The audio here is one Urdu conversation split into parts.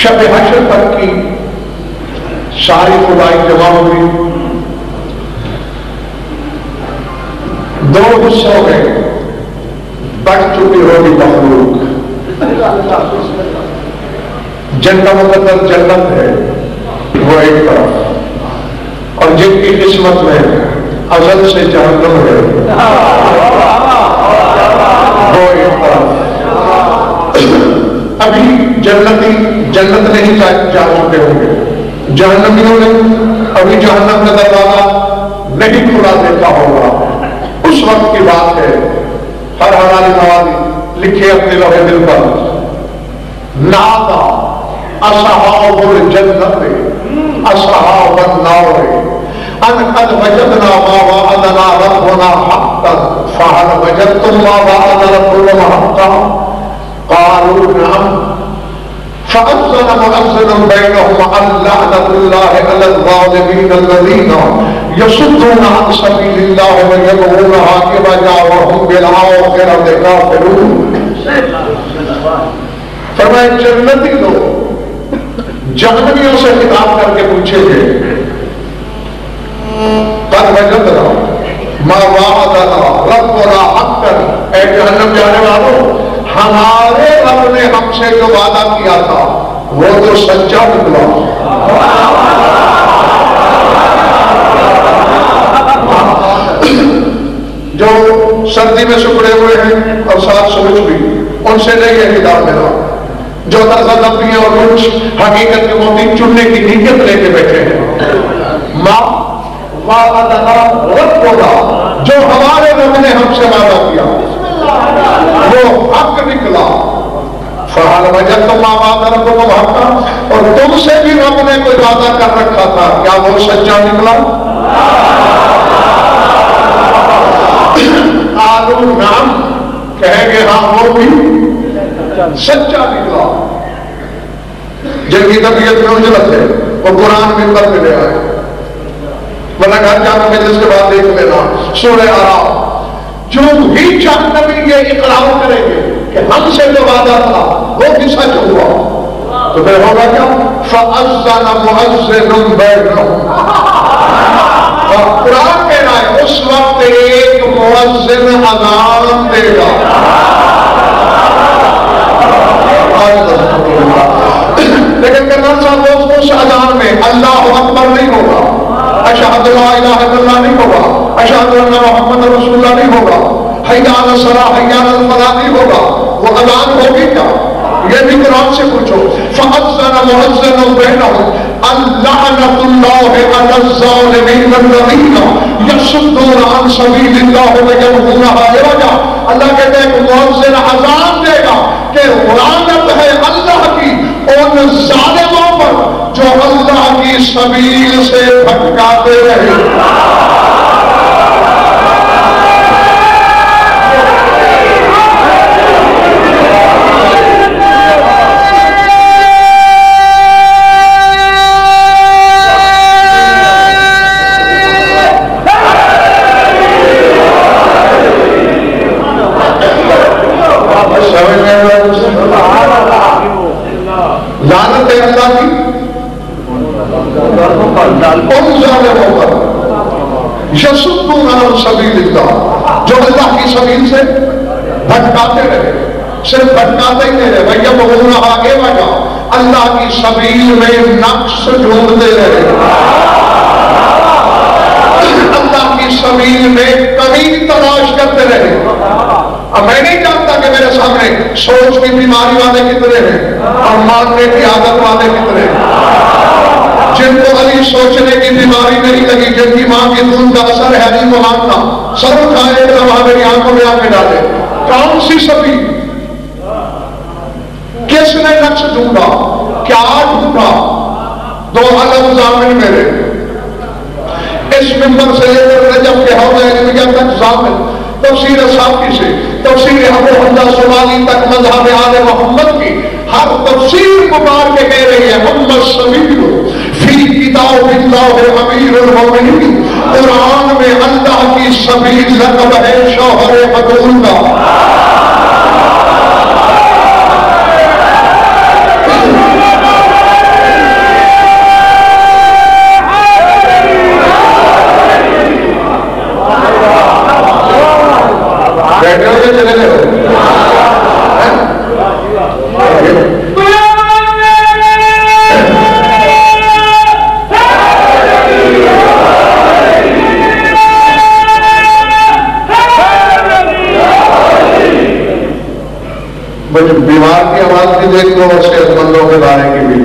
شب حشر تک کی ساری خدائی جمع ہوئی، دو حصوں میں بڑھ چکی ہوگی مخلوق۔ جنت مقدر جنت ہے وہ ایک طرف، اور جن کی قسمت میں ازل سے جہنم ہے وہ ایک طرف۔ ابھی جنتی جنت نہیں جا چکے ہوں گے، جہنمیوں نے ابھی جہنم کا دروازہ نہیں کھلا دیکھا ہوگا۔ اس وقت کی بات ہے، ہر ہماری مواد لکھے اپنے لوہے دل پر، نادا اصحاب الجنت اصحاب النار ان قد وجدنا ما وعدنا ربنا حقا فهل وجدتم ما وعد ربكم حقا قالوا نعم فأذن مؤذن بينهم أن لعنة الله على الظالمين الذين يصدون عن سبيل الله ويبغونها عوجا وهم بالآخرة كافرون۔ فرمائے جنتی لوگ جہنمیوں سے خطاب کر کے پوچھے گے قد وجدنا ما وعدنا ربنا حقا، اے جہنم جانے والوں ہمارے رب نے ہم سے جو وعدہ کیا تھا وہ تو سچا نکلا۔ جو سردی میں سکڑے ہوئے ہیں اور ساتھ سوچ بھی، ان سے نہیں یہ خطاب ملا۔ جو ترزہ دبی اور کچھ حقیقت کے موتی چننے کی نیت لے کے بیٹھے ہیں، ماں وعدنا ربنا، جو ہمارے رب نے ہم سے وعدہ کیا وہ حق نکلا۔ فَحَلْ وَجَدْتُمْ مَا وَعَدَ رَبُّكُمْ حَقًّا، اور تم سے بھی رب نے کوئی وعدہ کر رکھا تھا، کیا وہ سچا نکلا؟ قالوا نعم، کہیں گے ہاں وہ بھی سچا نکلا۔ جن کی طبیعت میں اجلت ہے وہ قرآن منبر میں لے آئے، ورنہ گھر جانا مجلس کے بعد دیکھ لینا سورہ اعراف۔ جو بھی جہنمی یہ اقرار کریں گے کہ ہم سے جو وعدہ تھا وہ بھی سچ ہوا، تو پھر ہوگا کیا؟ فَأَذَّنَ مُؤَذِّنٌ بَيْنَهُمْ، اور قرآن کہہ رہا ہے اس وقت ایک مؤذن اذان دے گا۔ لیکن کرنل صاحب دوستوں اس اذان میں اللہ اکبر نہیں ہوگا، اشہد لا الہ الا اللہ نہیں ہوگا، اشہد ان محمد رسول اللہ نہیں ہوگا، حی علی الصلاۃ حی علی الفلاح نہیں ہوگا۔ وہ اذان ہوگی کیا؟ یہ بھی قرآن سے پوچھو۔ فَأَذَّنَ مُؤَذِّنٌ بَيْنَهُمْ أَن لَّعْنَةُ اللَّهِ عَلَى الظَّالِمِينَ الَّذِينَ یصدون عن سبیل اللہ ویبغونہا عوجا. اللہ کہتے ہیں کہ مؤذن اذان دے گا کہ لعنت ہے اللہ کی ان ظالموں پر جو اللہ کی سبیل سے بھٹکاتے رہے. لعنت ہے اللہ کی ان ظالموں پر یصدون عن سبیل اللہ جو اللہ کی سبیل سے بھٹکاتے رہے. صرف بھٹکاتے ہی نہیں رہے ویبغونہا عوجا, اللہ کی سبیل میں نقص ڈھونڈتے رہے, اللہ کی سبیل میں کمی تلاش کرتے رہے. اب میں نہیں جانتا کہ میرے سامنے سوچ کی بیماری والے کتنے ہیں اور ماننے کی عادت والے کتنے ہیں. جن کو علی سوچنے کی بیماری نہیں لگی, جن کی ماں کی دودھ کا اثر ہے علی کو ماننا, سر اٹھائے کہ وہاں میری آنکھوں میں آنکھیں ڈالے. کون سی سبیل, کس نے نقص ڈھونڈا, کیا ڈھونڈا؟ دو الگ ضامن میرے اس منبر سے لے کر رجب کے حوض علمیہ تک ضامن, تفسیر صافی سے تفسیر ابو حمزہ سوالی تک مذہب آل محمد کی ہر تفسیر پکار کے کہہ رہی ہے محمد سبیل فی کتاب اللہ امیر المومنین. قرآن میں اللہ کی سبیل لقب ہے شوہر مدعون کا. بیٹھے ہوئے چلے گئے بیمار کی آواز بھی دیکھ لو اور صحت مندوں کے بارے کی بھی.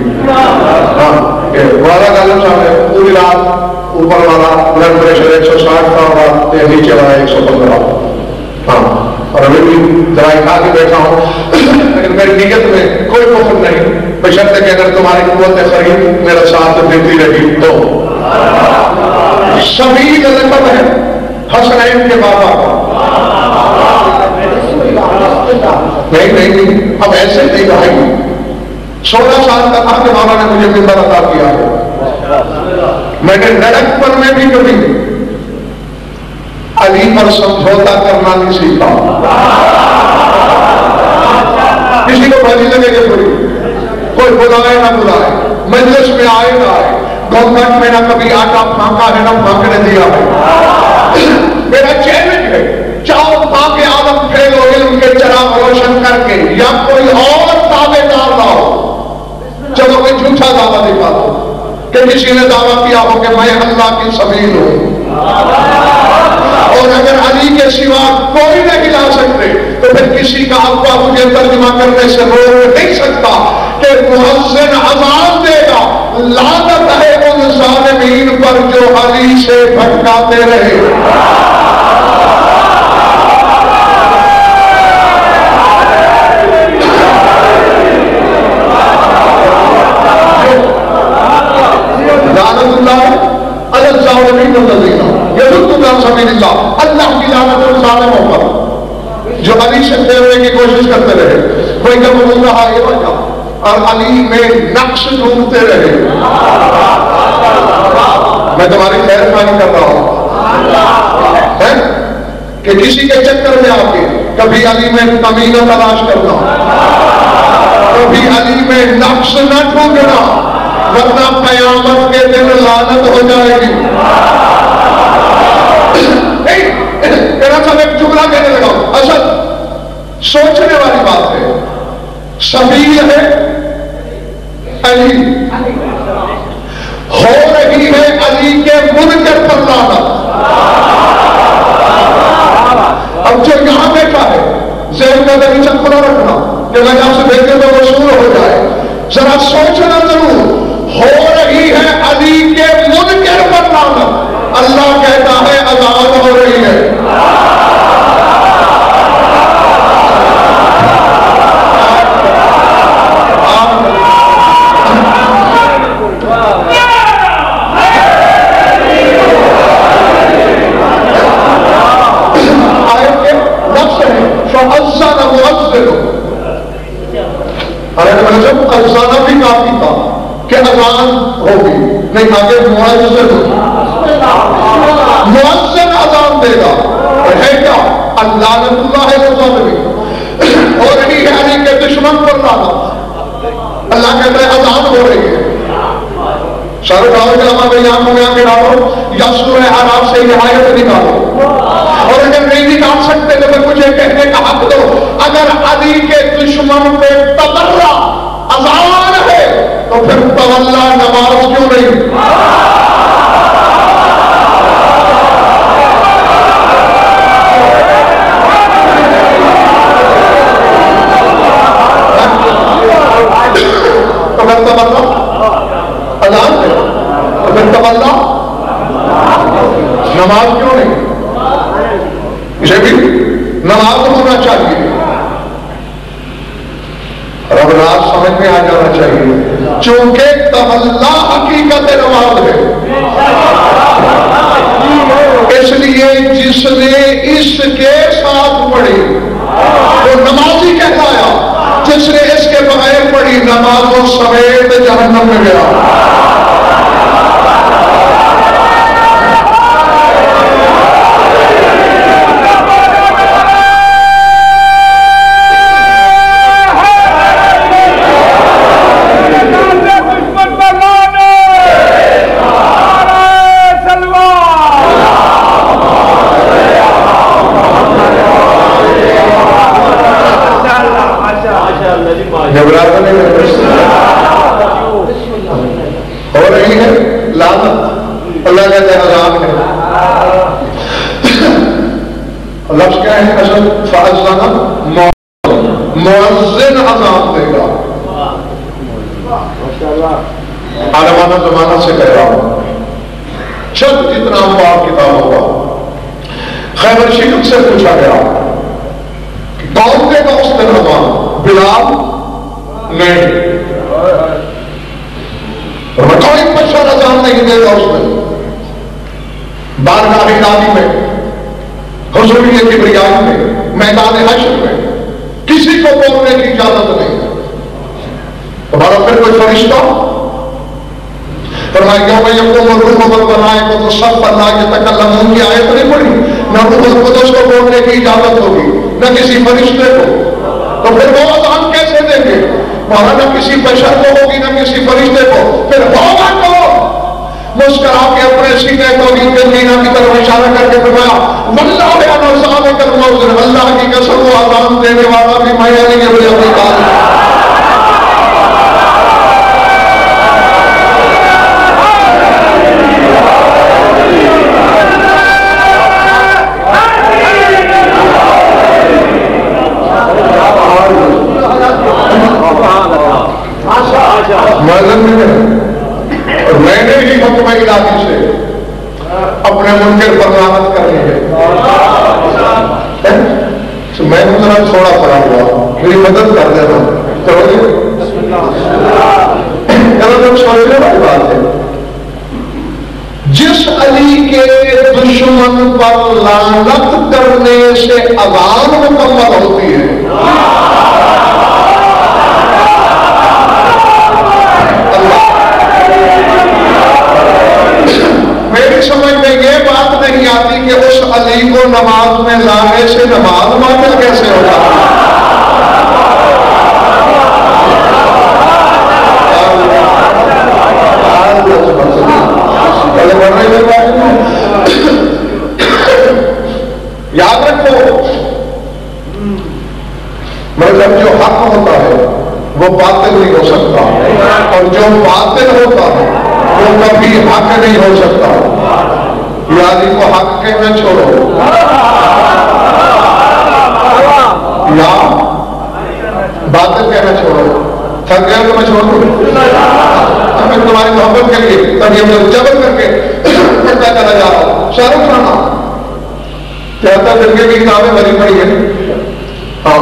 والا غالب صاحب ہے پوری رات اوپر والا بلڈ پریشر 160 کا اور نیچے والا 115. ہاں, اور ابھی بھی دوائی کھا کے بیٹھا ہوں لیکن میری نیت میں کوئی کفر نہیں, بشرط کہ اگر تمہاری قوت خرید میرا ساتھ دیتی رہی تو. سبیل لقب ہے حسنین کے بابا کا. نہیں, اب ایسے نہیں بھائی, 16 سال کا تھا کہ بابا نے مجھے منبر عطا کیا ہے. میں نے لڑکپن میں بھی کبھی علی پر سمجھوتا کرنا نہیں سیکھا. کسی کو بھلی لگے کہ تھوڑی کوئی بلائے نہ بلائے, مجلس میں آئے نہ آئے, گورنمنٹ میں نہ کبھی آٹا پھانکا ہے نہ پھانکنے دیا ہے. میرا چیلنج ہے, چاہو پاک عالم پھیلو علم کے چراغ روشن کر کے, یا کوئی اور دعوے دار لاؤ. چلو کوئی جھوٹا دعویٰ نہیں پاتا کہ کسی نے دعویٰ کیا ہو کہ میں اللہ کی سبیل ہوں, اور اگر علی کے سوا کوئی نہیں لا سکتے تو پھر کسی کا ابا مجھے ترجمہ کرنے سے روک نہیں سکتا کہ مؤذن اذان دے گا لعنت ہے ان ظالمین پر جو علی سے بھٹکاتے رہے. اللہ کی لعنت ان ظالموں پر جو علی سے پھیرنے کی کوشش کرتے رہے. کوئی جب رہا ہے اور علی میں نقص ڈھونڈتے رہے. میں تمہاری خیر خواہی کر رہا ہوں کہ کسی کے چکر میں آ کے کبھی علی میں کمی نہ تلاش کرنا, کبھی علی میں نقص نہ ڈھونڈنا, ورنہ قیامت کے دن لعنت ہو جائے گی. ایک جملہ کہنے لگا ہوں, اصل سوچنے والی بات ہے. سبیل ہے علی, ہو رہی ہے علی کے منکر پر لعنت. اب جو یہاں بیٹھا ہے ذہن کا دریچہ کھلا رکھنا کہ میں یہاں سے بھیجے تو وصول ہو جائے. ذرا سوچنا ضرور, ہو رہی ہے علی کے منکر پر لعنت. اللہ کہتا ہے نہیں آگے مؤذن اذان دے گا، اور ہے کیا؟ اللہ الظالمین، اور رہی ہے علی کے دشمن پر لعنت۔ اللہ کہتا ہے اذان ہو رہی ہے، شاہ رخ کے علامہ بیان ہو گیا کہ ڈالو یا سورہ اعراف سے یہ آیت نکالو، اور اگر نہیں نکال سکتے تو مجھے کہنے کا حق دو، اگر علی کے دشمن پہ تبرہ اذان ہے تو پھر تولا نماز کیوں نہیں؟ تو پھر تولا اذان ہے تو پھر تولا نماز کیوں نہیں؟ اسے بھی نماز ہونا چاہیے، رب راز سمجھ میں آ جانا چاہیے، چونکہ تولا حقیقت نماز ہے، اس لیے جس نے اس کے ساتھ پڑھی وہ نمازی کہلایا، جس نے اس کے بغیر پڑھی نمازوں سمیت جہنم میں گیا۔ ہو رہی ہے لعنت، اللہ کہتے ہیں اذان ہے، لفظ کیا ہے اصل؟ فاذن مؤذن اذان دے گا۔ عالمانہ زمانہ سے کہہ رہا ہوں، جب جتنا پاک کتاب ہوگا، خیبر شریف سے پوچھا گیا کہ کون دے گا اس دن اذان؟ بلال نہیں، کوئی بشر اذان نہیں دے گا اس میں۔ بارگاہ الہی میں، حضوریت کبریائی میں، میدان حشر میں کسی کو بولنے کی اجازت نہیں ہے۔ تمہارا پھر کوئی فرشتہ فرمایا یوم یقوم الروح والملائکۃ صفا لا یتکلمون کی آیت نہیں پڑھی، نہ روح القدس کو بولنے کی اجازت ہوگی نہ کسی فرشتے کو، تو پھر وہ اذان کیسے دیں گے؟ وہاں نہ کسی بشر کو ہوگی نہ کسی فرشتے کو، پھر ہوگا کون؟ مسکرا کے اپنے سینے کو نیچے مینا کی طرف اشارہ کر کے فرمایا واللہ انا صادق الموزن، اللہ کی قسم وہ اذان دینے والا بھی میں علی ابن ابی طالب۔ اور میں نے ہی حکم الہی سے اپنے منکر پر لعنت کرنی ہے۔ میں ذرا تھوڑا پڑا ہوا، میری مدد کر دینا، کرو گے؟ تم سوچنے والی بات ہے، جس علی کے دشمن پر لعنت کرنے سے اذان مکمل ہوتی ہے، میری سمجھ میں یہ بات نہیں آتی کہ اس علی کو نماز میں لانے سے نماز باطل کیسے ہوگا؟ یاد رکھو، مطلب جو حق ہوتا ہے وہ باطل نہیں ہو سکتا، اور جو باطل ہوتا ہے وہ کبھی حق نہیں ہو سکتا۔ یا علی کو حق کہنا چھوڑو، یا باطل کہنا چھوڑو، تھک گیا تو میں چھوڑ دوں، میں تمہاری محبت کے لیے تب یہ جبر کر کے پڑھتا چلا جا رہا ہوں۔ شاہ رخ خان کہتا فرقے کی کتابیں بھری پڑی ہیں، ہاں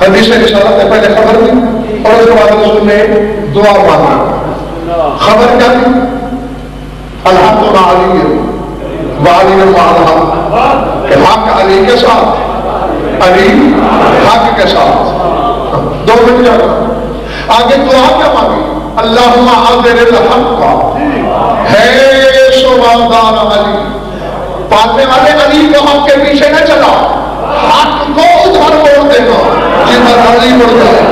حدیث رسالت سے پہلے خبر دی اور اس کے بعد رسول نے دعا مانگی۔ خبر کیا تھی؟ الحق مع علی وعلی مع الحق، کہ حق علی کے ساتھ، علی حق کے ساتھ، دو منٹ جانا۔ آگے دعا کیا مانگی؟ اللہم عذر الحق ہے سوادار علی. پاتے والے علی کو حق کے پیچھے نہ چلا، حق کو ادھر موڑ دینا جدھر علی مڑ جائے.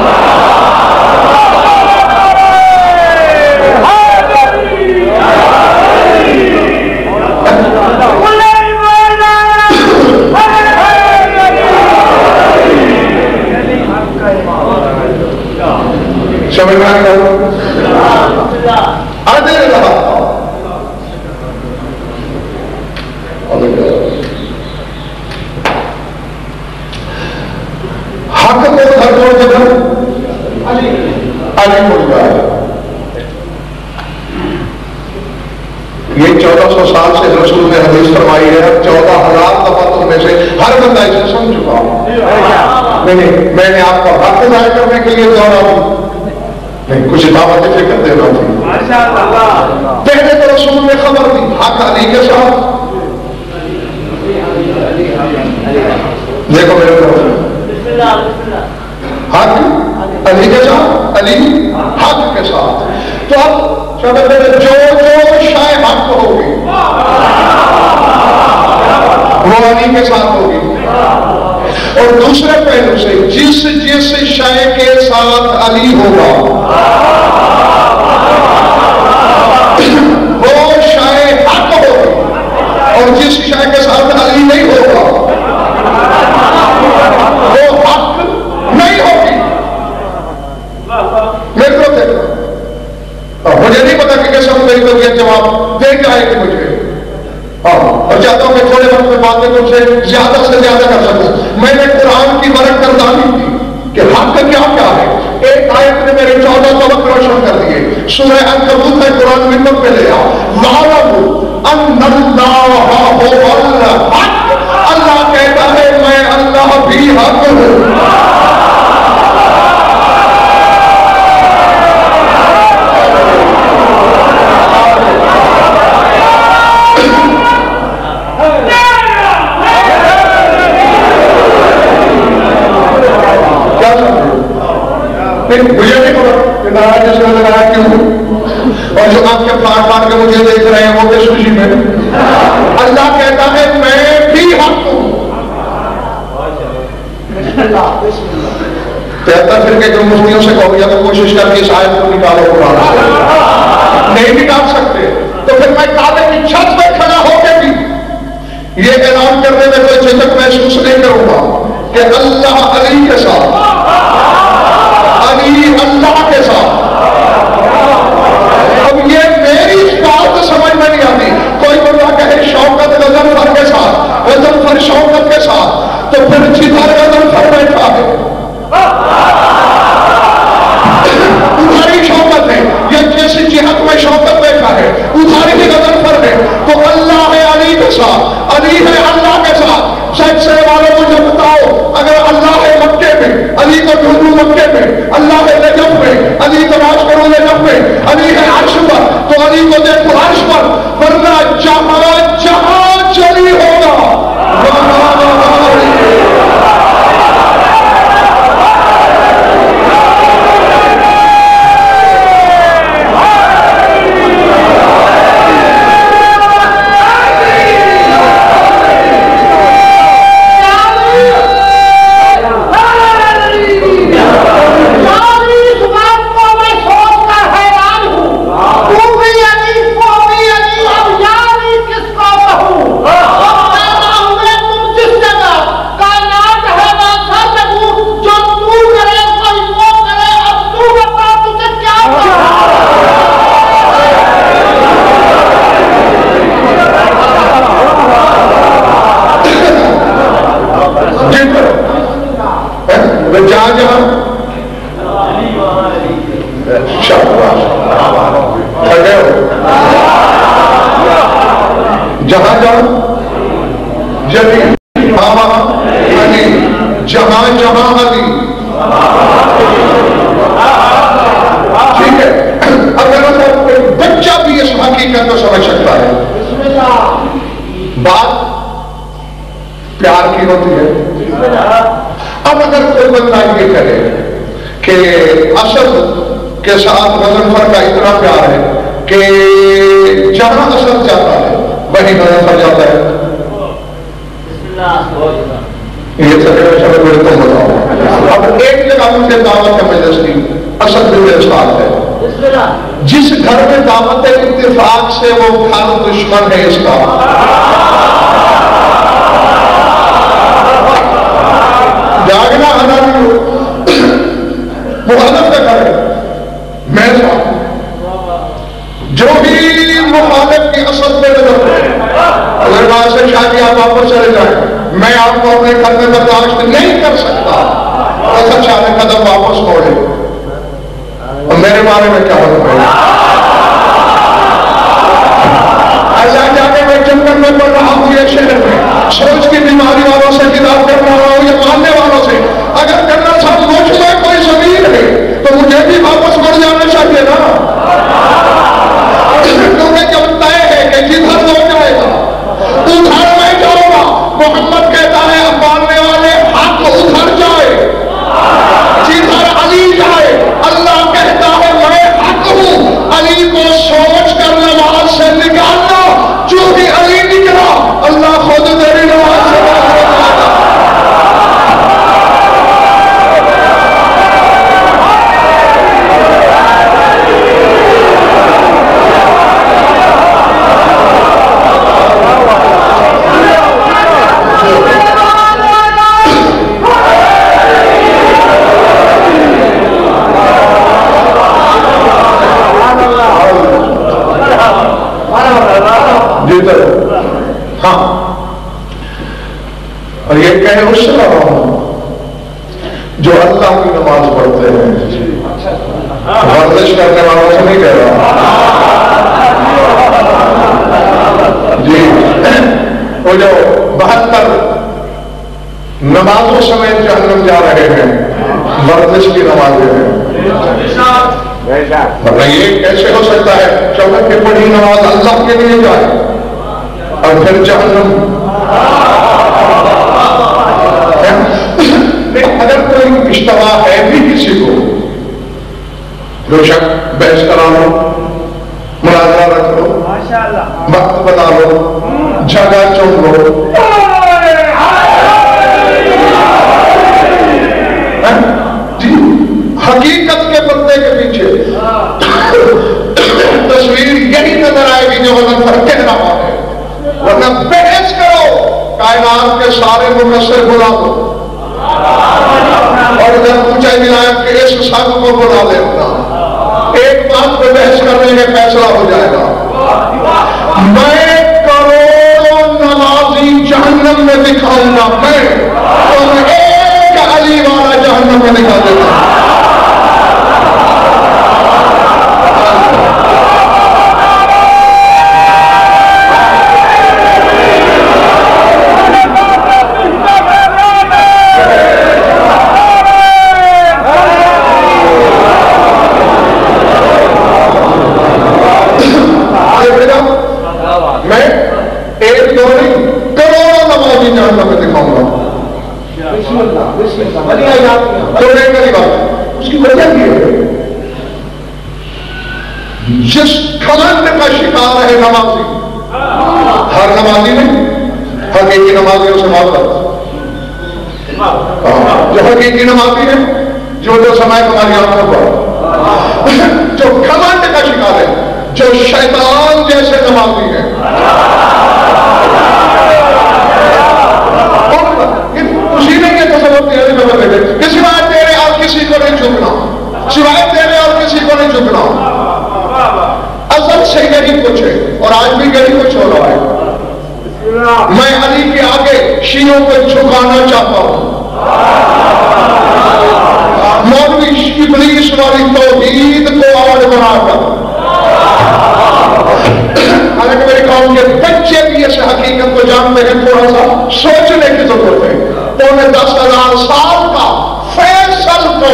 سمجھ میں آئے گا؟ عدل الحق حق کو ادھر موڑ دینا علی مڑ جائے. یہ 1400 سال سے رسول نے حدیث فرمائی ہے. 14,000 دفعہ تم میں سے ہر بندہ اسے سن چکا ہوں. میں نے آپ کو حق ظاہر کرنے کے لیے دوہرا ہوں نہیں، کچھ دعوت فکر دینا تھی. پہلے تو رسول نے خبر دی حق علی کے ساتھ. دیکھو میرے کو حق علی کے ساتھ، علی حق کے ساتھ. تو اب جو شاید حق ہوگی وہ علی کے ساتھ ہوگی. اور دوسرے پہلو سے جس شے کے ساتھ علی ہوگا وہ شے حق ہوگی، اور جس شے کے ساتھ علی نہیں ہوگا وہ حق نہیں ہوگی. میرے کو دیکھو، مجھے نہیں پتا کہ کیسے میری تو یہ جواب دے کے آئے گی مجھے، اور چاہتا ہوں کہ تھوڑے وقت میں باتیں تم سے زیادہ سے زیادہ کر سکوں. میں نے قرآن کی برکت کردانی کی کہ حق کیا کیا ہے. ایک آیت نے میرے 14 طبق روشن کر دیے. سورہ عنکبوت میں قرآن ممبر پہ لے آؤ. وَعَلَمُوا أَنَّ اللَّهَ هُوَ الْحَقُّ. اللہ کہتا ہے میں اللہ بھی حق ہوں. مجھے نہیں پتا کہ ناراض جیسے میں لگایا کیوں ہوں، اور جو آپ کے پاٹ کے مجھے دیکھ رہے ہیں وہ بے خوشی میں. اللہ کہتا ہے میں بھی حق ہوں. کہتا پھر کہ جو مفتیوں سے کہو یا تو کوشش کر کے اس آیت کو نکالو قرآن سے. نہیں نکال سکتے تو پھر میں کعبے کی چھت پہ کھڑا ہو کے بھی یہ اعلان کرنے میں کوئی جھجک محسوس نہیں کروں گا کہ اللہ علی کے ساتھ، علی اللہ کے ساتھ. اب یہ میری بات سمجھ میں نہیں آتی. کوئی بندہ کہے شوکت غضنفر کے ساتھ، غضنفر شوکت کے ساتھ، تو پھر جدھر غضنفر بیٹھا ہے ادھر ہی شوکت ہے. یہ جس جہت میں شوکت بیٹھا ہے ادھر ہی غضنفر ہے. تو اللہ ہے علی کے ساتھ، علی ہے اللہ کے ساتھ. سچ سے والوں مجھے بتاؤ، اگر اللہ ہے مکے میں علی کو ڈھونڈو مکے میں، اللہ ہے نجف میں علی تلاش کرو نجف میں، علی ہے عرش پر تو علی کو دیکھو عرش پر. ورنہ جہاں جہاں چلی ہوگا جہاں جہاں جلی علی، جہاں جہاں علی. ٹھیک ہے، اگر بچہ بھی اس حقیقت کو سمجھ سکتا ہے. بات پیار کی ہوتی ہے. اب اگر کوئی بندہ یہ کرے کہ اسد کے ساتھ غضنفر کا اتنا پیار ہے کہ جہاں اسد جاتا ہے وہیں غضنفر جاتا ہے. یہ سب بڑے تم بتاؤ. اب ایک جگہ مجھے دعوت ہے مجلس کی، اسد میرے ساتھ ہے. جس گھر میں دعوت ہے اتفاق سے وہ گھر دشمن ہے اس کا. جاگنا حلالی مخالف کا گھر ہے، میں ساتھ جو بھی مخالف کی اسد پہ نظر ہے. اگر وہاں سے شادی آپ واپس چلے جائیں، میں آپ کو اپنے گھر میں برداشت نہیں کر سکتا. اصل شادی قدم واپس موڑے اور میرے بارے میں کیا ہوتا ہے. ایسا جا کے میں جنگل میں پڑھ رہا ہوں یہ شہر میں، سوچ کی بیماری والوں سے کتاب کر رہا ہوں، یہ ماننے والوں سے. اگر کرنا صاحب سوچ میں کوئی زمین ہے تو مجھے بھی واپس مڑ جانا چاہیے نا، کیونکہ جب طے ہے کہ جدھر ہو جائے گا ادھر میں جاؤں گا. محمد کہتا ہے اب ماننے والے حق ادھر جائے جدھر علی جائے. اللہ کہتا ہے میں حق ہوں. علی کو سوچ کر نماز سے نکالنا، جو بھی علی نکلا اللہ خود تیری نماز سے اور یہ کہے اس سے رہا ہوں جو اللہ کی نماز پڑھتے ہیں، ورزش کرنے والوں سے نہیں کہہ رہا. جی وہ جو 72 نمازوں سمیت جہنم جا رہے ہیں ورزش کی نمازیں ہیں. ورنہ یہ کیسے ہو سکتا ہے چوکٹ کی پڑھی نماز اللہ کے لیے جائے اور پھر جہنم. اگر کوئی اشتباہ ہے بھی کسی کو بے شک بحث کرا لو، مناظرہ رکھ لو، وقت بتا لو، جگہ چن لو. جی حقیقت کے پردے کے پیچھے تصویر یہی نظر آئے گی جو غضنفر کہہ رہا ہے. ورنہ بحث کرو، کائنات کے سارے مفسر بلا دو اور ادھر اونچائی ولایت کے اس سب کو بلا دے. ایک بات پہ بحث کرنے میں فیصلہ ہو جائے گا. میں کروڑوں نمازی جہنم میں دکھاؤں گا، میں اور ایک علی والا جہنم میں دکھا دیتا ہوں. میں ایک دو نہیں کروڑوں نمازی جہنم میں دکھاؤں گا. تو ایک میری بات اس کی وجہ یہ ہے جس کھلنڈ کا شکار ہے نمازی، ہر نمازی نے حقیقی نمازیوں سے محبت، جو حقیقی نمازی ہے جو سمائے تمہاری آنکھوں پر، جو کھلنڈ کا شکار ہے جو شیطان جیسے نمازی ہے. اسی نے یہ تصور کیا کہ سوائے تیرے اور کسی کو نہیں جھکنا، سوائے تیرے اور کسی کو نہیں جھکنا. اصل سے یہی کچھ ہے اور آج بھی یہی کچھ ہو رہا ہے. میں علی کے آگے شیعوں کو جھکانا چاہتا ہوں. مولوی ابلیس والی توحید کو آواز بنا کر، حالانکہ میری قوم کے بچے بھی اس حقیقت کو جانتے ہیں، تھوڑا سا سوچنے کی ضرورت ہے. 10,000 سال کا فیصل کو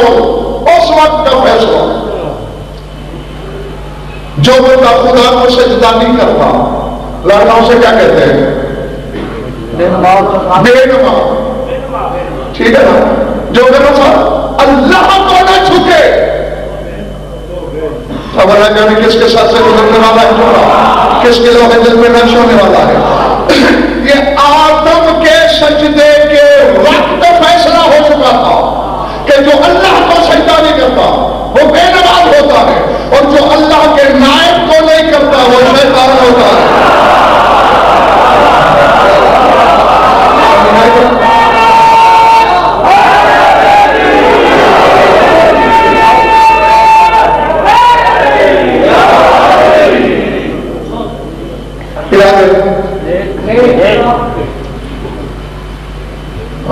اس وقت کا فیصلہ جو بندہ خدا کو سجدہ نہیں کرتا، لڑکوں سے کیا کہتے ہیں؟ بے نماز. ٹھیک ہے نا؟ جو بندہ اللہ کو نہ چھکے اب اللہ جانے کس کے ساتھ سے گزرنے والا ہے جملہ، کس کے لوہے دل میں نقش ہونے والا ہے۔ یہ آدم کے سجدے کے وقت فیصلہ ہو چکا تھا کہ جو اللہ کو سجدہ نہیں کرتا وہ بے نماز ہوتا ہے، اور جو اللہ کے نائب کو نہیں کرتا وہ شیطان ہوتا ہے۔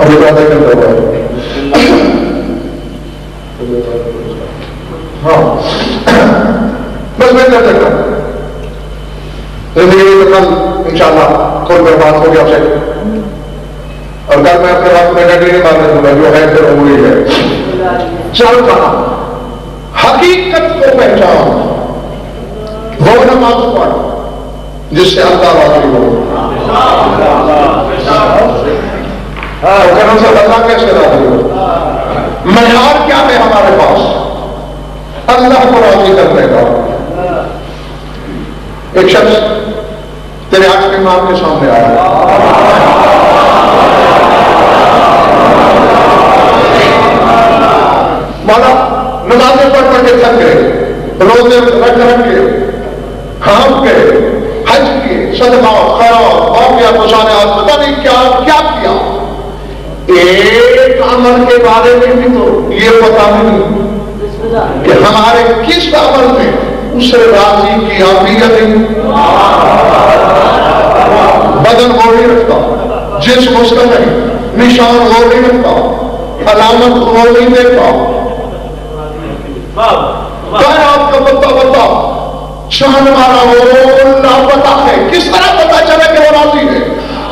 ابھی باتیں کرتا ہوا ہاں بس میں کر سکتا ہوں زندگی میں کل انشاءاللہ کھول کر بات ہوگی آپ سے، اور کل میں اپنے وقت میں ڈگری نہیں مارنے دوں گا، جو ہے پھر وہی ہے۔ چل کہا حقیقت کو پہچان، وہ نماز پڑھ جس سے اللہ راضی ہو۔ کرم سے اللہ کیسے راضی ہو؟ معیار کیا ہے ہمارے پاس اللہ کو راضی کرنے کا؟ ایک شخص تیرے آج کے امام کے سامنے آیا، مولا نمازیں پڑھ پڑھ کے تھک گئے، روزے رکھ کے ہانپ گئے، حج کیے، صدقہ خیرات واقعہ مصالحات پتہ نہیں کیا کیا، ایک عمل کے بارے میں بھی تو یہ پتا نہیں کہ ہمارے کس عمل میں اسے راضی کیا بھی یا نہیں۔ بدن وہ نہیں رکھتا، جسم اس کا نہیں، نشان وہ نہیں رکھتا، علامت وہ نہیں دیکھتا، کائنات کا پتا شان مارا وہ لاپتا ہے، کس طرح پتا چلے کہ وہ راضی ہے؟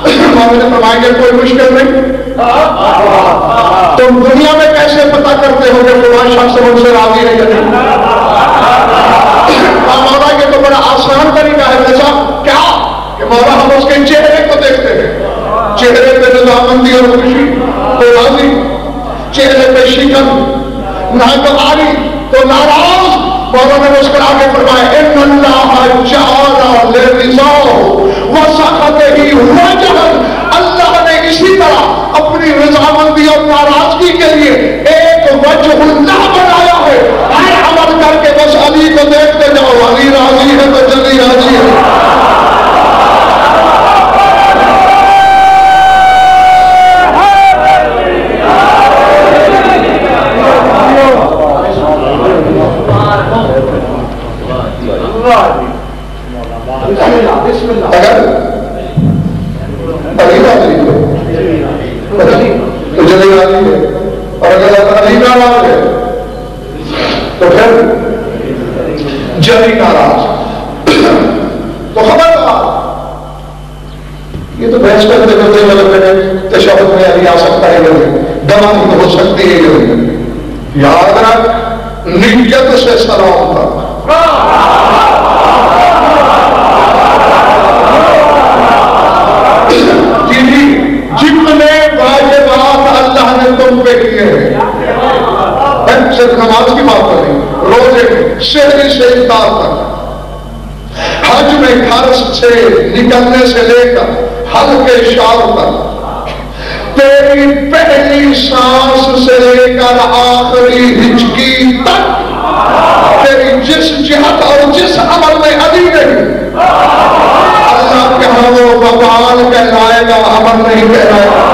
مولانا فرمائیں گے کوئی مشکل نہیں، تم دنیا میں کیسے پتا کرتے ہو کہ فلاں شخص مجھ سے راضی ہے یا نہیں؟ مولا یہ تو بڑا آسان طریقہ ہے، جیسا کیا کہ مولا ہم اس کے چہرے کو دیکھتے ہیں، چہرے پہ رضامندی اور خوشی تو راضی، چہرے پہ شکن ناگواری تو ناراض۔ مولا نے مسکرا کے فرمایا ان اللہ جعل لرضاہ وسخطہ وجہا، اللہ نے اسی طرح اپنی رضامندی اور ناراضگی کے لیے ایک وجہ اللہ بنایا ہے، ہر عمل کر کے بس علی کو دیکھتے جاؤ، علی راضی ہے تو جلی راضی ہے۔ اگر علی راضی ہے تو جلی راضی ہے، اور اگر علی ناراض ہے تو پھر جلی ناراض۔ تو خبردار، یہ تو بحث کرتے کرتے مطلب تشہد میں علی آ سکتا ہے یا نہیں، گواہی تو ہو سکتی ہے یا نہیں۔ یاد رکھ نیت سے سلام کرنا، جتنے واجبات اللہ نے تم پہ کیے ہیں، صرف نماز کی بات کریں، روزے شہری سے افطار تک، حج میں گھر سے نکلنے سے لے کر حلق شعر تک، تیری پہلی سانس سے لے کر آخری ہچکی تک، تیری جس جہت اور جس عمل میں علی نہیں، اللہ کے ہاں وہ وبال کہلائے گا، عمل نہیں کہلائے گا۔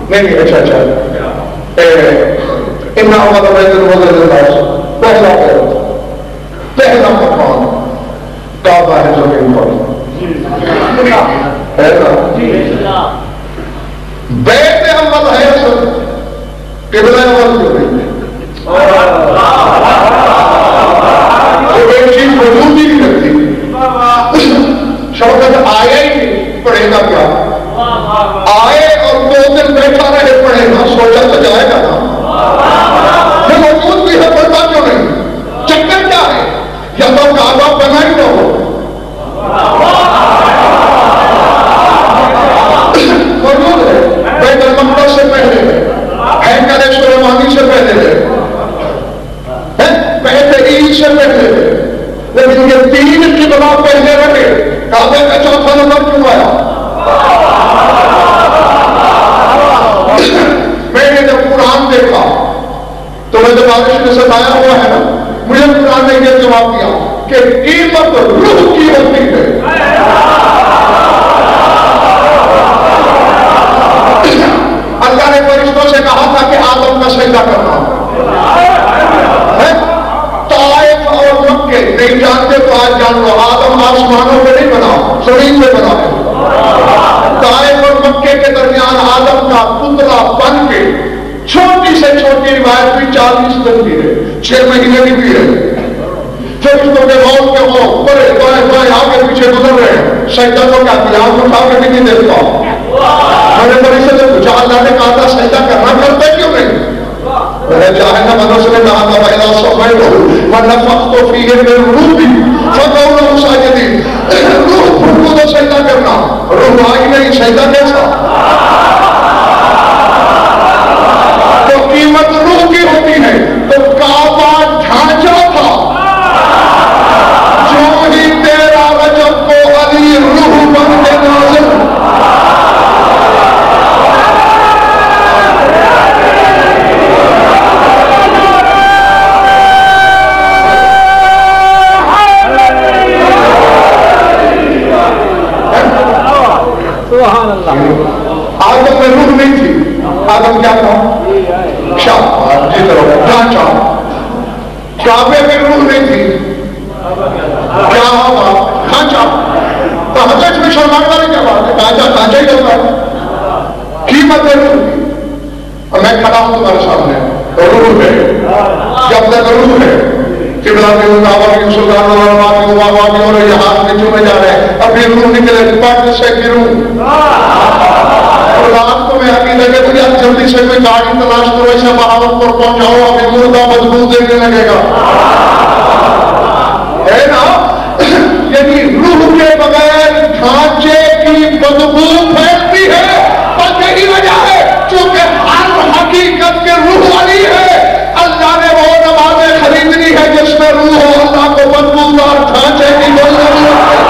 نہیں اچھا اتنا عمل بیت المقدس پہلا مقام کعبہ ہے زمین پر، بیت عمل ہے اصل، قبلہ عمل جو نہیں ہے، تو ایک چیز وجود ہی نہیں رکھتی۔ شوکت آیا ہی نہیں، پڑھے گا کیا؟ آئے اور 2 دن بیٹھا رہے، پڑھے گا، سوچا تو جائے گا نا، یہ موجود بھی ہے، پڑھتا کیوں نہیں؟ چکر کیا ہے؟ یا تو کعبہ بنا ہی نہ ہو، موجود جواب دیا کہ قیمت روح کی ہوتی ہے. اللہ نے فرشتوں سے کہا تھا کہ آدم کا سجدہ کرنا. طائف اور مکے نہیں جانتے تو آج جان لو، آدم آسمانوں پہ نہیں بنا، زمین پہ بنا ہے. طائف اور مکے کے درمیان آدم کا پتلا بن کے چھوٹی سے چھوٹی روایت بھی 40 دن کی ہے، 6 مہینے کی بھی ہے. فرشتوں کے موت کے موت بڑے بائیں بائیں آگے پیچھے گزر رہے ہیں. سجدہ تو کیا کیا آپ اٹھا کے بھی نہیں دیکھتا. میں نے بڑی سے پوچھا اللہ نے کہا تھا سجدہ کرنا، کرتے کیوں نہیں؟ چاہے نہ منوس نے کہا تھا پہلا سمجھ لو وَنَفَخْتُ فِيهِ مِن رُوحِي فَقَعُوا لَهُ سَاجِدِينَ. روح پھونکو تو سجدہ کرنا، روح آئی نہیں، سجدہ کیسا؟ تو قیمت روح کی ہوتی ہے. تو کعبہ ڈھانچہ تھا، جو ہی 13 رجب کو علی روح بن کے نازل. آدم میں روح نہیں تھی. آدم کیا تھا؟ جی طرح ڈھانچہ. کعبے میں روح نہیں تھی، کیا ہوگا؟ ڈھانچہ. تو حضرت میں شرمانے والی کیا بات ہے؟ ڈھانچہ ہی چلتا ہے. قیمت ہے روح کی. اور میں کھڑا ہوں تمہارے سامنے، روح ہے. جب تک روح ہے قبلہ میں مطابق سلطان اور یہ ہاتھ میں چومے جا رہے ہیں، ابھی روح نکلے پٹ سے گروں. اور رات کو میں عقیدہ کہ مجھے جلدی سے کوئی گاڑی تلاش کرو، اسے بہاوت پر پہنچاؤ، ابھی مردہ بدبو دینے لگے گا. ہے نا؟ یعنی روح کے بغیر ڈھانچے کی بدبو پھیلتی ہے. پر یہی وجہ ہے چونکہ ہر حقیقت کے روح والی ہے. اللہ نے وہ نمازیں خریدنی ہے جس میں روح ہو. اللہ کو بدبودار ڈھانچے کی کوئی ضرورت ہے.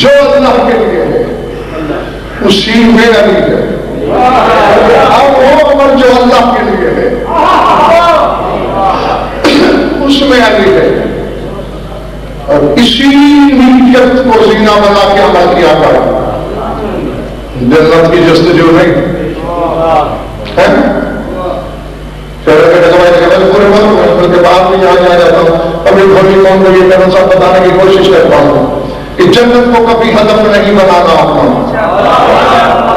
جو اللہ کے لیے ہے اسی میں علی ہے. اب وہ عمر جو اللہ کے لیے ہے اس میں علی ہے. اور اسی نیت کو زینہ بنا کے عمل کیا کر جنت کی جستجو نہیں ہے. پورے ملک کے بعد بھی یہاں جا جاتا ہوں، ابھی بھولی قوم کو یہ کرنا سب بتانے کی کوشش کرتا ہوں کہ جنت کو کبھی ہدف نہیں بنانا اپنا.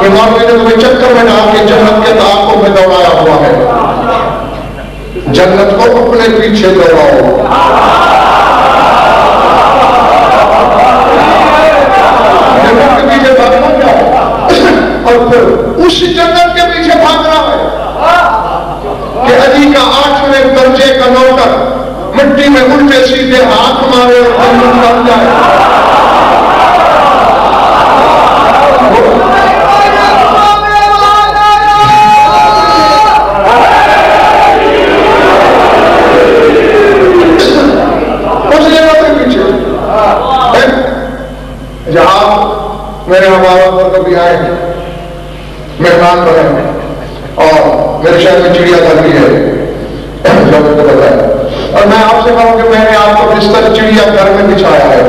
امام نے تمہیں چکر میں ڈال کے جنت کے تعاقب میں دوڑایا ہوا ہے. جنت کو اپنے پیچھے دوڑاؤ. جنت کے پیچھے بھاگنا کیا ہے؟ اور پھر اس جنت کے پیچھے بھاگنا ہے کہ علی کا 8ویں درجے کا نوکر مٹی میں الٹے سیدھے ہاتھ مارے اور جنت بن جائے. جہاں میرے ہمارا پر کبھی آئے ہیں مہمان بنے ہیں اور میرے شہر میں چڑیا گھر بھی ہے جو میں کو بتایا، اور میں آپ سے کہوں کہ میں نے آپ کو بستر چڑیا گھر میں بچھایا ہے.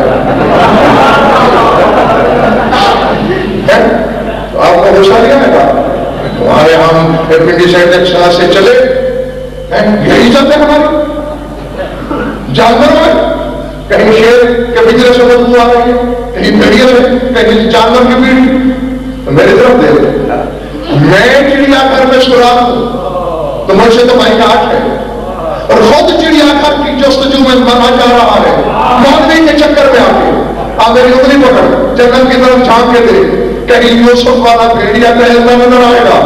آپ کو غصہ نہیں آئے گا؟ ہمارے ہم پنڈی سائڈ سے چلے یہی عزت ہے ہماری. جانور میں کہیں شیر کے پنجرے سے بدبو آ رہی ہے، کہیں بھیڑیا سے، کہیں جانور کی بھیڑ. میری طرف دے میں چڑیا گھر میں سرا ہوں تو مجھ سے تو بھائی کاٹ ہے، اور خود چڑیا گھر کی جستجو میں بنا جا رہا ہے. مولوی کے چکر میں آ کے آپ میری انگلی پکڑ جنت کی طرف جھانک کے دے، کہیں یوسف والا بھیڑیا ٹہلتا نظر آئے گا،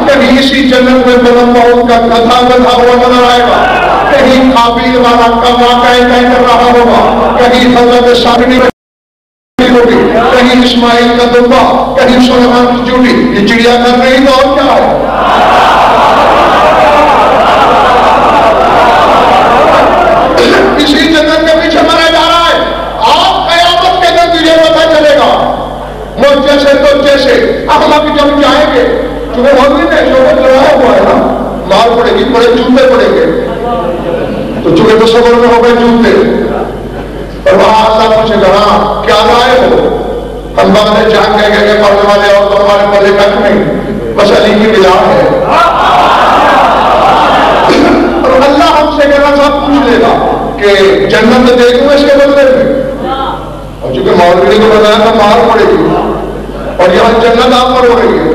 کہیں اسی جنت میں بلند پاؤں کا گدھا گدھا ہوا نظر آئے گا، کہیں قابیل والا کمرہ کہیں کر رہا ہوگا، کہیں حضرت سامنی ہوگی، کہیں اسماعیل کا دمبا، کہیں سلیمان کی چوٹی، یہ چڑیا گھر نہیں تو اور کیا ہے؟ اسی جنت کے پیچھے مرا جا رہا ہے. آپ قیامت کے دن تجھے پتا چلے گا. مجھ جیسے تو جیسے احمق جب جائیں گے، چونکہ مولوی نے شعبت لگایا ہوا ہے نا، مار پڑے گی، بڑے جوتے پڑیں گے، تو چونکہ تصور میں ہو گئے جوتے، اور وہاں اللہ پوچھے گا ہاں کیا لائے ہو؟ ہم بغلے جان کہہ گئے کہ پڑھنے والے اور تو ہمارے پڑھے کچھ نہیں، بس علی کی بلا ہے. اور اللہ ہم سے کہنا صاحب پوچھ لے گا کہ جنت دے دوں اس کے بدلے میں؟ اور چونکہ مولوی کو بتایا تھا مار پڑے گی اور یہاں جنت آپ پر ہو رہی ہے،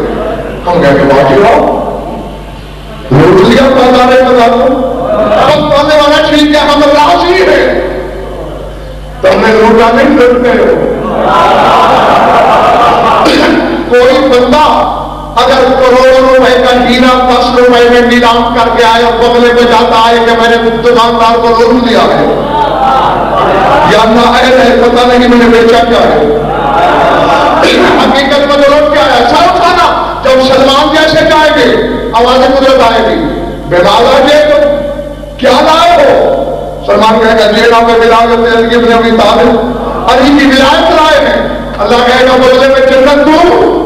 ہم کہیں گے واقعی رہو لوٹ لیا بتا رہے بتا دو ہم پانے والا ٹھیک ہے، ہم راضی ہیں. تو ہمیں لوٹا نہیں لوٹتے ہو. کوئی بندہ اگر کروڑوں روپے کا ہیرا 10 روپے میں نیلام کر کے آئے اور بغلے میں جاتا ہے کہ میں نے دکاندار کو لوٹ لیا ہے یا نااہل ہے، پتہ نہیں میں نے بیچا کیا ہے، حقیقت میں تو لوٹ کیا ہے. سر اٹھانا جب سلمان جیسے جائیں گے آواز قدرت آئے گی، بلال آجے تو کیا لائے ہو؟ سلمان کہے گا جی نام ولایت علی ابن ابی طالب، علی کی ولایت لائے ہیں. اللہ کہے گا بدلے میں جنت دوں.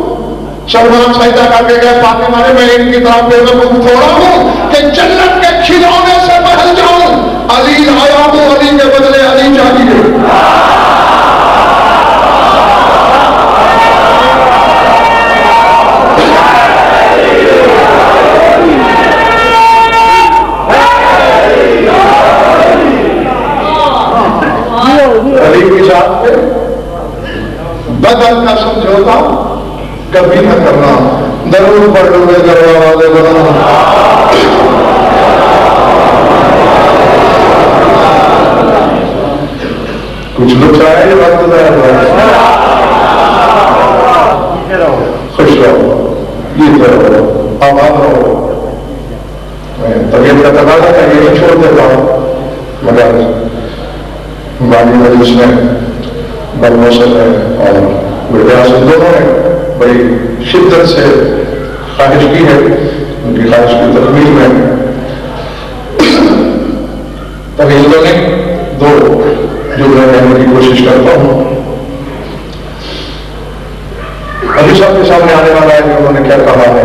سلمان سجدہ کر کے گئے فاطمہ نے میں ان کی طرف بے وقوف تھوڑا ہوں کہ جنت کے کھلونے سے بہل جاؤں. علی آیا ہوں، علی کے بدلے علی چاہیے. علی کے ساتھ بدل کا سمجھوتا کبھی نہ کرنا. درود پڑھ لو گے دربار والے بنا. کچھ لوگ آئے یہ وقت خوش رہو، یہ کرو، آباد رہو. میں طبیعت کا تقاضا ہے یہ نہیں چھوڑ دیتا ہوں، مگر باقی مجلس میں بل موسم ہے اور ریاست دونوں نے بڑی شدت سے خواہش کی ہے، ان کی خواہش کی تکمیل میں طویل نے دو جملے کہنے کی کوشش کرتا ہوں. ابھی سب کے سامنے آنے والا ہے کہ انہوں نے کیا کہا ہے.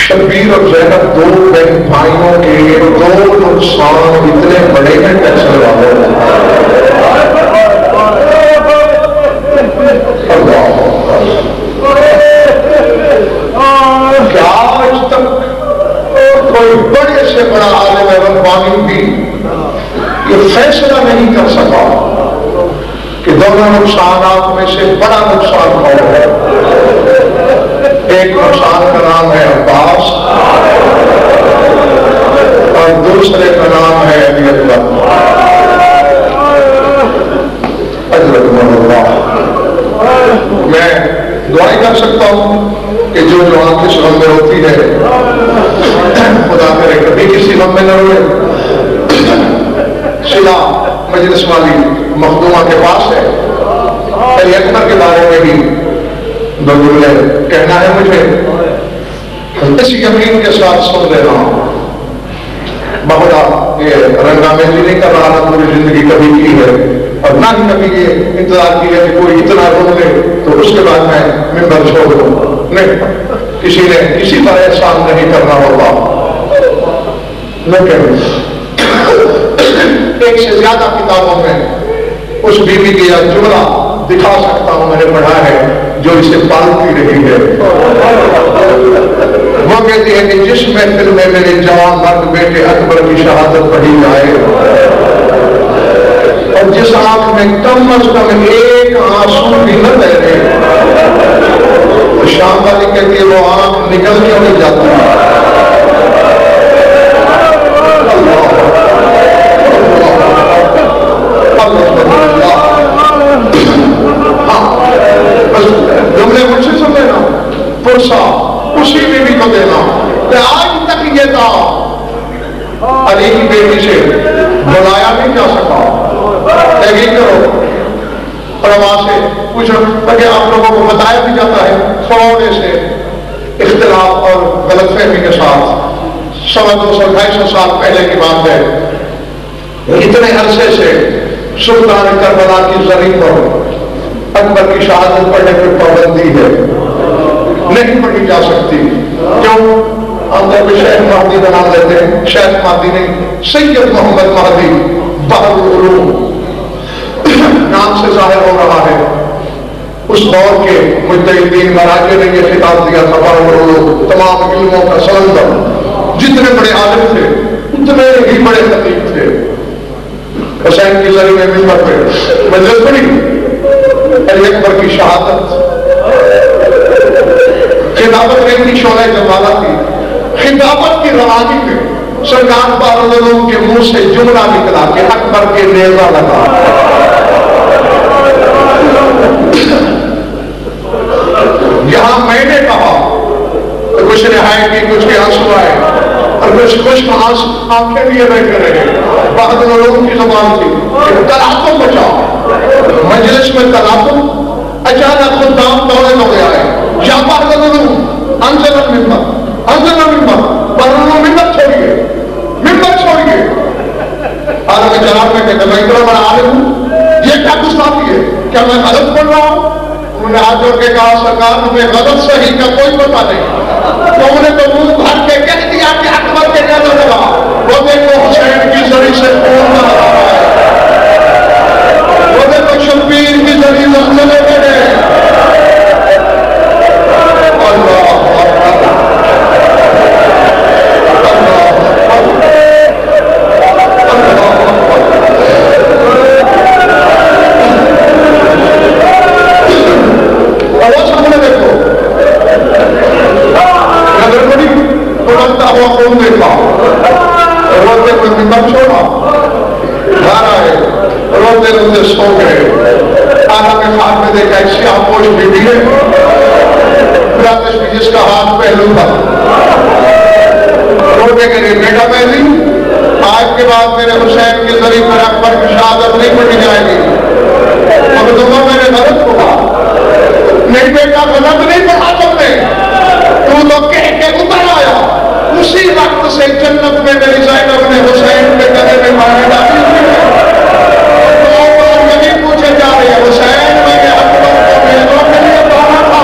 شبیر اور زینب دو بہن بھائیوں کے دو نقصان اتنے بڑے ہیں کیسے والے. کیا آج تک کوئی بڑے سے بڑا عالم ربانی بھی یہ فیصلہ نہیں کر سکا کہ دونوں نقصانات میں سے بڑا نقصان کون ہے؟ ایک نقصان کا نام ہے عباس اور دوسرے کا نام ہے علی اکبر. میں دعائی کر سکتا ہوں کہ جو آنکھ اس غم میں ہوتی ہے خدا کرے کبھی کسی غم میں نہ روئے. صلہ مجلس والی مخدومہ کے پاس ہے. علی اکبر کے بارے میں بھی دو جملے کہنا ہے مجھے. اس یقین کے ساتھ سن لے رہا ہوں، بہت یہ رنگا میں نہیں کر رہا نہ پوری زندگی کبھی کی ہے اور نہ ہی کبھی یہ انتظار کی ہے کہ کوئی اتنا رو لے تو اس کے بعد میں ممبر چھوڑ دوں. نہیں، کسی نے کسی پر احسان نہیں کرنا ہوگا. لیکن ایک سے زیادہ کتابوں میں اس بیوی کی ایک جملہ دکھا سکتا ہوں، میں نے پڑھا ہے، جو اسے پالتی رہی ہے. وہ کہتی ہے کہ جس محفل میں میرے جوان مرد بیٹے اکبر کی شہادت پڑھی جائے اور جس آنکھ میں کم از کم ایک آنسو بھی نہ بہے، شام والی کہتی ہے وہ آنکھ نکل کے نہیں جاتی. جملے مجھ سے سن لینا، پرسا اسی بیوی کو دینا کہ آج تک یہ تھا علی کی بیٹی سے بلایا نہیں جا سکا. تحقیق کرو علماء سے پوچھو، تاکہ آپ لوگوں کو بتایا بھی جاتا ہے تھوڑے سے اختلاف اور غلط فہمی کے ساتھ۔ 250-250 سال پہلے کی بات ہے، اتنے عرصے سے سلطان کربلا کی زمین پر اکبر کی شہادت پڑھنے پر پابندی ہے، نہیں پڑھی جا سکتی۔ کیوں؟ اندر بھی شیخ مہدی بنا لیتے ہیں، شیخ مہدی نہیں، سید محمد مہدی بحر العلوم نام سے ظاہر ہو رہا ہے۔ اس دور کے مجتہدین مراجع نے یہ خطاب دیا تھا، بحر العلوم، تمام علموں کا سمندر۔ جتنے بڑے عالم تھے اتنے ہی بڑے خطیب تھے۔ حسین کی زری میں منبر پہ مجلس پڑھی، علی اکبر کی شہادت، خطابت میں اتنی شعلہ جمالہ تھی، خطابت کی روانی میں سرکار بحر العلوم کے منہ سے جملہ نکلا کہ اکبر کے نیزہ لگا۔ یہاں میں نے کہا، کچھ رہائی کی، کچھ کے آنسو آئے اور کچھ خشک آنکھیں لیے بیٹھے رہے۔ بحر العلوم کی زبان تھی کہ تلاطم بچاؤ، مجلس میں تلاطم، اچانک خدام دوڑے دوڑے آئے، یا بحر العلوم انزل المنبر، انزل المنبر، بحر العلوم منبر چھوڑیے، منبر چھوڑیے۔ عالم جناب میں کہتے میں اتنا بڑا عالم ہوں، یہ کیا گستاخی ہے؟ کیا میں غلط پڑھ رہا ہوں؟ انہوں نے ہاتھ جوڑ کے کہا، سرکار ہمیں غلط صحیح کا کوئی پتہ نہیں۔ تو انہوں نے تو منہ بھر کے کہہ دیا کہ اکبر کے نیزہ لگا۔ وہ دیکھو حسین کی زری سے خون بہ رہا ہے، وہ دیکھو شبیر کی زری زلزلے میں ہے۔ اللہ روتے کوئی منبر چھوڑا، گھر آئے، روتے روتے سو گئے۔ عالم خان میں دیکھا ایک سیاہ پوش بی بی ہے، جس کا ہاتھ پہلو تھا، روٹے کے لیے بیٹا پہلی، آج کے بعد میرے حسین کے ذریعے پر اکبر کی شہادت نہیں پڑھی جائے گی۔ اب دونوں میں نے غلط پڑھا، نہیں بیٹا غلط نہیں پڑھا تم نے، تو کہہ کے اتر آیا۔ اسی وقت سے جنت میں میری زینب نے حسین کے گلے میں مارے ڈالی ہوئی ہے۔ دو بار یہی پوچھے جا رہے ہیں، حسین میں نے اکبر کو نیزوں کے لیے مارا تھا،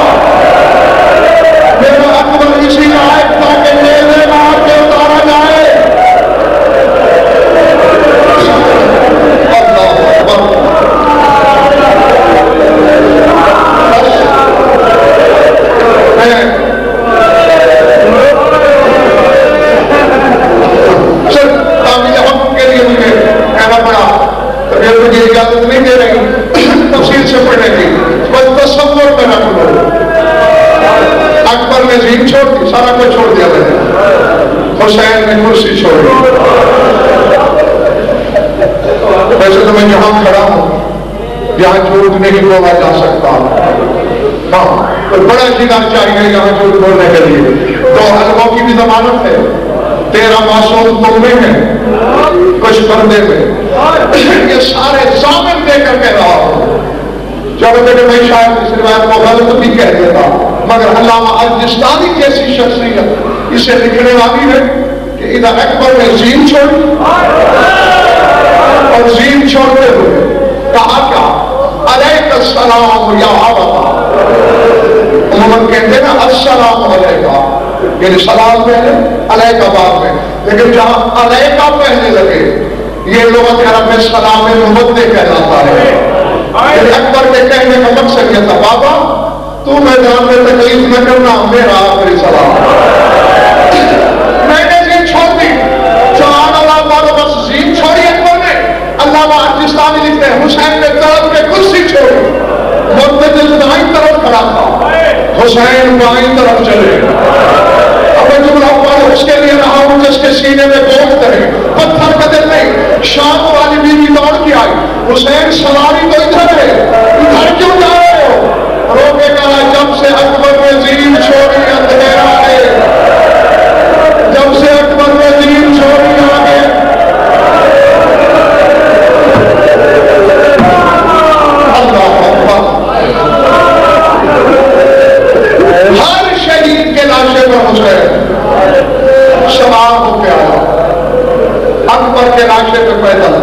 میرا اکبر اسی لائق تھا کہ نیزے مار کے اتارا جائے۔ اللہ اکبر۔ مجھے اجازت نہیں دے رہی تفصیل سے پڑھنے کی، بس تصور میں رکھ لو۔ اکبر نے زین چھوڑ دی، سارا کچھ چھوڑ دیا میں نے، حسین نے کرسی چھوڑ دی۔ ویسے تو میں جہاں کھڑا ہوں یہاں جھوٹ نہیں بولا جا سکتا، ہاں بڑا جگہ چاہیے یہاں جھوٹ بولنے کے لیے۔ تو علموں کی بھی ضمانت ہے، 13 معصوم تم میں ہیں، کچھ بندے میں، یہ سارے ضامن دے کر کہہ رہا ہوں۔ جب کہ میں شاید اس روایت کو غلط بھی کہہ دیتا، مگر علامہ الجستانی جیسی شخصیت اسے لکھنے والی ہے کہ ادھر اکبر نے زین چھوڑی اور زین چھوڑتے ہوئے کہا کیا؟ علیک السلام یا عبدہ۔ عموماً کہتے ہیں نا السلام علیکہ، یعنی سلام پہلے علیکہ بعد میں، لیکن جہاں علیکہ پہلے لگے یہ لغت عرب میں سلام مبدے کہلاتا ہے۔ یعنی اکبر کے کہنے کا مقصد یہ تھا، بابا تو میدان میں تکلیف نہ کرنا، میرا آخری سلام۔ میں نے زین چھوڑ دی، جہاں اللہ مارو بس زین چھوڑی اکبر نے۔ علامہ الجستانی لکھتے ہیں حسین نے طرف کے کرسی چھوڑی، مرتدل دائیں طرف کھڑا تھا، حسین بائیں طرف چلے۔ اب میں جملہ پڑھ اس کے لیے رہا ہوں جس کے سینے میں گوشت ہے، پتھر کا دل نہیں۔ شام والی بیوی دوڑ کے آئی، حسین سواری تو ادھر ہے، ادھر کیوں جا رہے ہو؟ روکے کہا جب سے اکبر نے زین چھوڑی اندھیرا ہے، جب سے اکبر نے زین چھوڑی آگے اکبر کے راشے پہ پیدل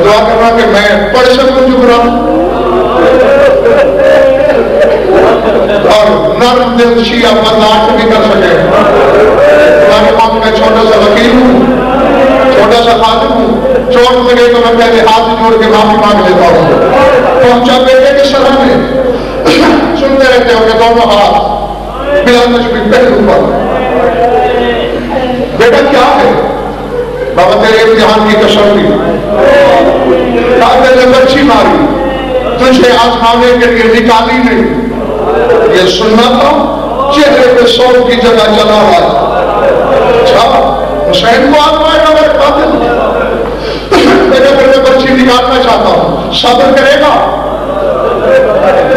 دعا کرنا کہ میں پڑھ سکوں جبران اور نرم دل شیعہ برداشت بھی کر سکے. میں چھوٹا سا وکیل ہوں, چھوٹا سا خادم ہوں, چوٹ لگے تو میں پہلے ہاتھ جوڑ کے معافی مانگ لیتا ہوں. پہنچا بیٹے کے سرح میں سنتے رہتے ہوں کہ دونوں ہاتھ بلا تشبیہ پہلو پر. بیٹا کیا ہے؟ بابا تیرے امتحان کی کشف دی, کہتے نے بچی ماری, تجھے آزمانے کے لیے نکالی نہیں. یہ سننا تھا چہرے پہ سوٹ کی جگہ چلا رہا. اچھا حسین کو آزمائے گا میرے قاتل؟ میرے پھر میں بچی نکالنا چاہتا ہوں, صبر کرے گا؟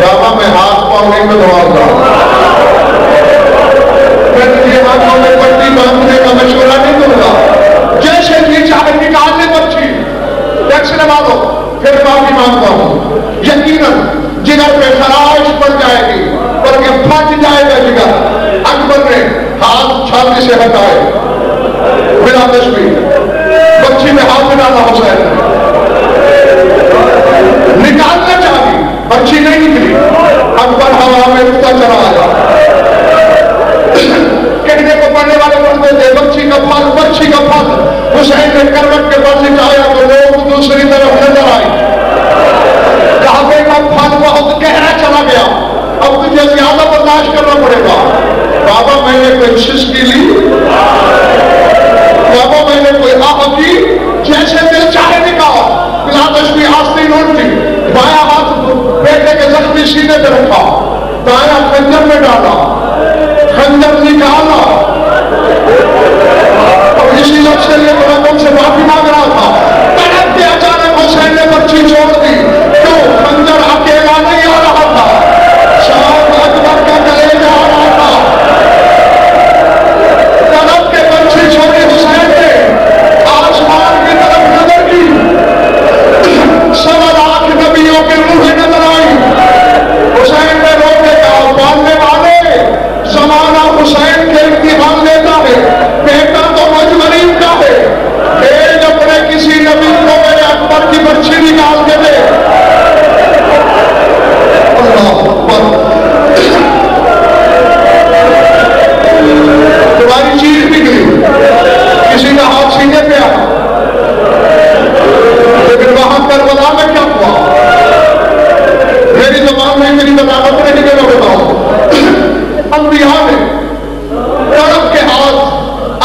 بابا میں ہاتھ پاؤں نہیں ملواؤں گا, میں تجھے ہاتھوں میں پٹی باندھنے کا مشورہ نہیں دوں گا. جیسے جی چاہے نکال لے بچی, ٹیکس لگا دو, پھر معافی مانگتا ہوں. یقیناً جگر پہ خراش پڑ جائے گی, بلکہ پھٹ جائے گا جگر. اکبر نے ہاتھ چھاتی سے ہٹائے بلا تشبیہ, بچی میں ہاتھ ڈالا حسین نے, نکالنا چاہی, بچی نہیں نکلی. اکبر ہوا میں اٹھتا چلا آیا. کہنے کو پڑھنے والے پڑھتے تھے بچی کا پھل, بچی کا پھل. حسین نے کروٹ کے بعد لٹایا تو لوگ دوسری طرف نظر آئی. کہا کہ پھل بہت گہرا چلا گیا, اب تجھے زیادہ برداشت کرنا پڑے گا. بابا میں نے کوئی سسکی لی, بابا میں نے کوئی آہ کی, جیسے دل چاہے نکالا. بلا تشبیہ آستین اٹھتی, بایاں ہاتھ بیٹے کے زخمی سینے پہ رکھا, دایاں خنجر میں ڈالا, خنجر نکالا. اور اسی لفظ سے یہ بڑا تم سے معافی مانگ رہا تھا. تڑپ کے اچانک حسین نے بچی چھوڑ دی. کیوں؟ خنجر اکیلا نہیں آ رہا تھا, شام اکبر کا کلیجہ آ رہا تھا. تڑپ کے بچی چھوڑی حسین نے, آسمان کی طرف نظر کی, 1.25 لاکھ نبیوں کی روحیں نظر آئی. حسین نے رو کے کہا, ماننے والے, زمانہ حسین کے امتحان لیتا ہے, بیٹا تو مجبرین کا ہے. بھیج اپنے کسی نبی کو میرے اکبر کی بچی نکال کے دے. اللہ اکبر. تمہاری چیز نکلی, کسی کا ہاتھ سینے پہ آیا. لیکن وہاں کربلا میں کیا ہوا؟ میری زبان میں میری بطاقت نہیں کہ میں بتاؤں. انبیاء نے طرف کے ہاتھ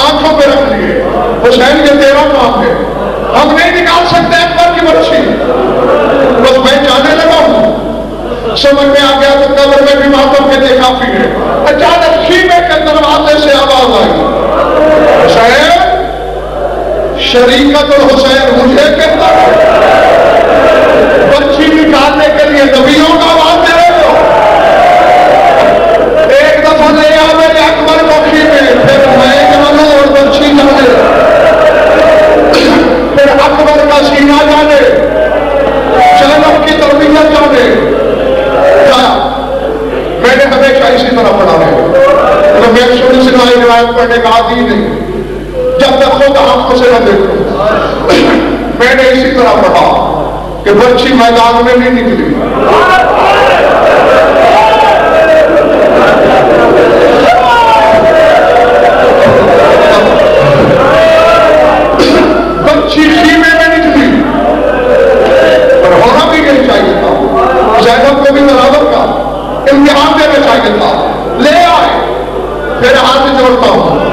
آنکھوں پہ رکھ لیے. حسین یہ تیرا کام ہے, ہم نہیں نکال سکتے اکبر کی بچی. بس میں جانے لگا ہوں, سمجھ میں آ گیا تو قبر میں بھی ماتم کے لیے کافی ہے. اچانک خیمے کے دروازے سے آواز آئی, حسین, شریکت الحسین مجھے کہتا ہے, بچی نکالنے کے لیے نبیوں کا آواز دے رہے ہو. ایک دفعہ لے آ میرے اکبر کو خیمے, پھر میں جانوں اور بچی جانے, پھر اکبر کا سینہ جانے, زینب کی تربیت جانے. میں نے ہمیشہ اسی طرح پڑھا ہے, تو میں شروع سے نئی روایت پڑھنے کا عادی نہیں, جب تک خود آنکھوں سے نہ دیکھوں. میں نے اسی طرح پڑھا کہ بچی میدان میں نہیں نکلی. بچی خیمے میں نکلی, اور ہونا بھی نہیں چاہیے تھا. زینب کو بھی برابر کا امتحان دینا چاہیے تھا. لے آئے, پھر ہاتھ جوڑتا ہوں.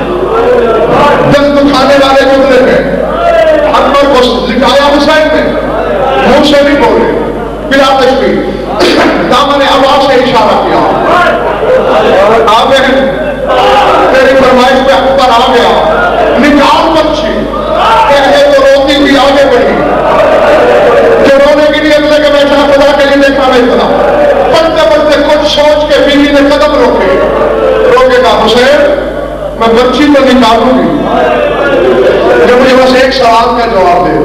دل دکھانے والے جملے میں اکبر کو لکھایا حسین نے, منہ سے نہیں بولے, بلا تشبیہ دامن آواز سے اشارہ کیا. آبے تیری فرمائش پہ اکبر آ گیا, نکال بچی. کہے تو روتی ہوئی آگے بڑھی, جو رونے کے لیے اگلے کے بیٹھا خدا کے لیے دیکھا نہیں تھا. پڑھتے پڑھتے کچھ سوچ کے بیوی نے قدم روکے. روکے گا, حسین میں بچی تو نکالوں گی, جب مجھے بس ایک سوال کا جواب دے,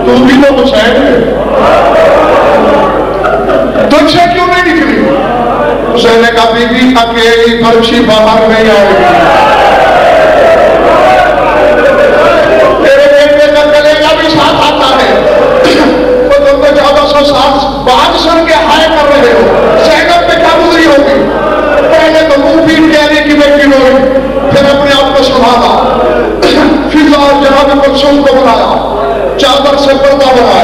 تو بھی تو حسین ہے, تجھ سے کیوں نہیں نکلی؟ حسین نے کہا, بی بی اکیلی بچی باہر نہیں آئے گی. رسول کو بنایا، چادر سے پردہ بنایا،